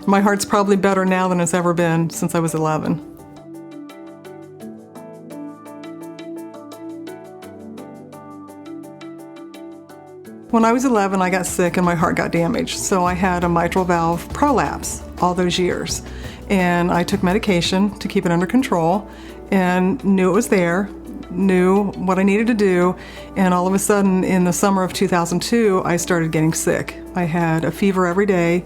My heart's probably better now than it's ever been since I was 11. When I was 11, I got sick and my heart got damaged, so I had a mitral valve prolapse all those years. And I took medication to keep it under control and knew it was there, knew what I needed to do, and all of a sudden in the summer of 2002, I started getting sick. I had a fever every day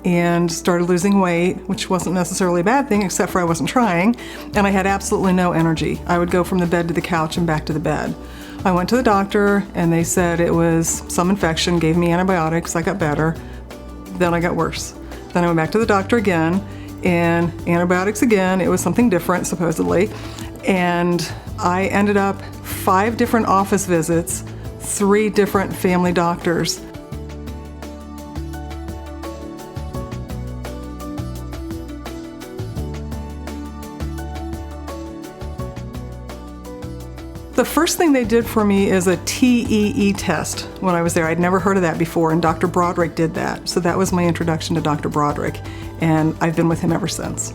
and started losing weight, which wasn't necessarily a bad thing, except for I wasn't trying, and I had absolutely no energy. I would go from the bed to the couch and back to the bed. I went to the doctor and they said it was some infection, gave me antibiotics, I got better, then I got worse. Then I went back to the doctor again and antibiotics again, it was something different supposedly, and I ended up 5 different office visits, 3 different family doctors. The first thing they did for me is a TEE test when I was there. I'd never heard of that before, and Dr. Broderick did that. So that was my introduction to Dr. Broderick, and I've been with him ever since.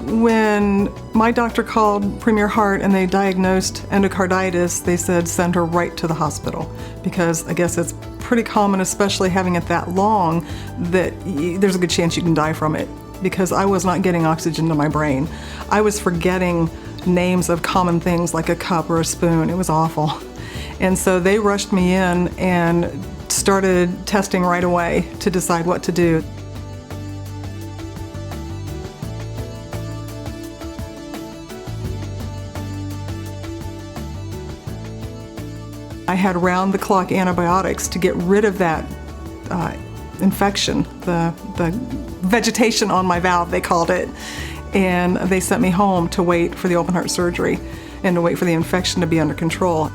When my doctor called Premier Heart and they diagnosed endocarditis, they said send her right to the hospital, because I guess it's pretty common, especially having it that long, that there's a good chance you can die from it, because I was not getting oxygen to my brain. I was forgetting names of common things like a cup or a spoon. It was awful. And so they rushed me in and started testing right away to decide what to do. I had round-the-clock antibiotics to get rid of that infection, the vegetation on my valve, they called it. And they sent me home to wait for the open heart surgery and to wait for the infection to be under control.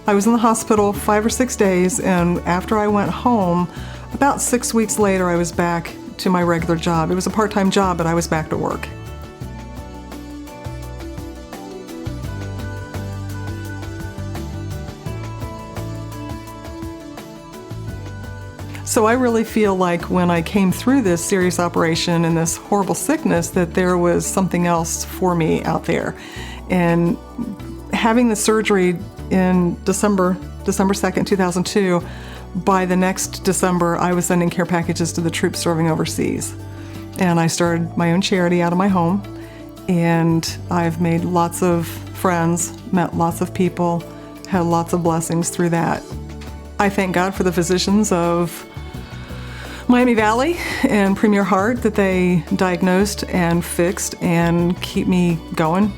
I was in the hospital 5 or 6 days, and after I went home, about 6 weeks later, I was back to my regular job. It was a part-time job, but I was back to work. So I really feel like when I came through this serious operation and this horrible sickness, that there was something else for me out there. And having the surgery in December 2nd, 2002, by the next December, I was sending care packages to the troops serving overseas. And I started my own charity out of my home, and I've made lots of friends, met lots of people, had lots of blessings through that. I thank God for the physicians of Miami Valley and Premier Heart that they diagnosed and fixed and keep me going.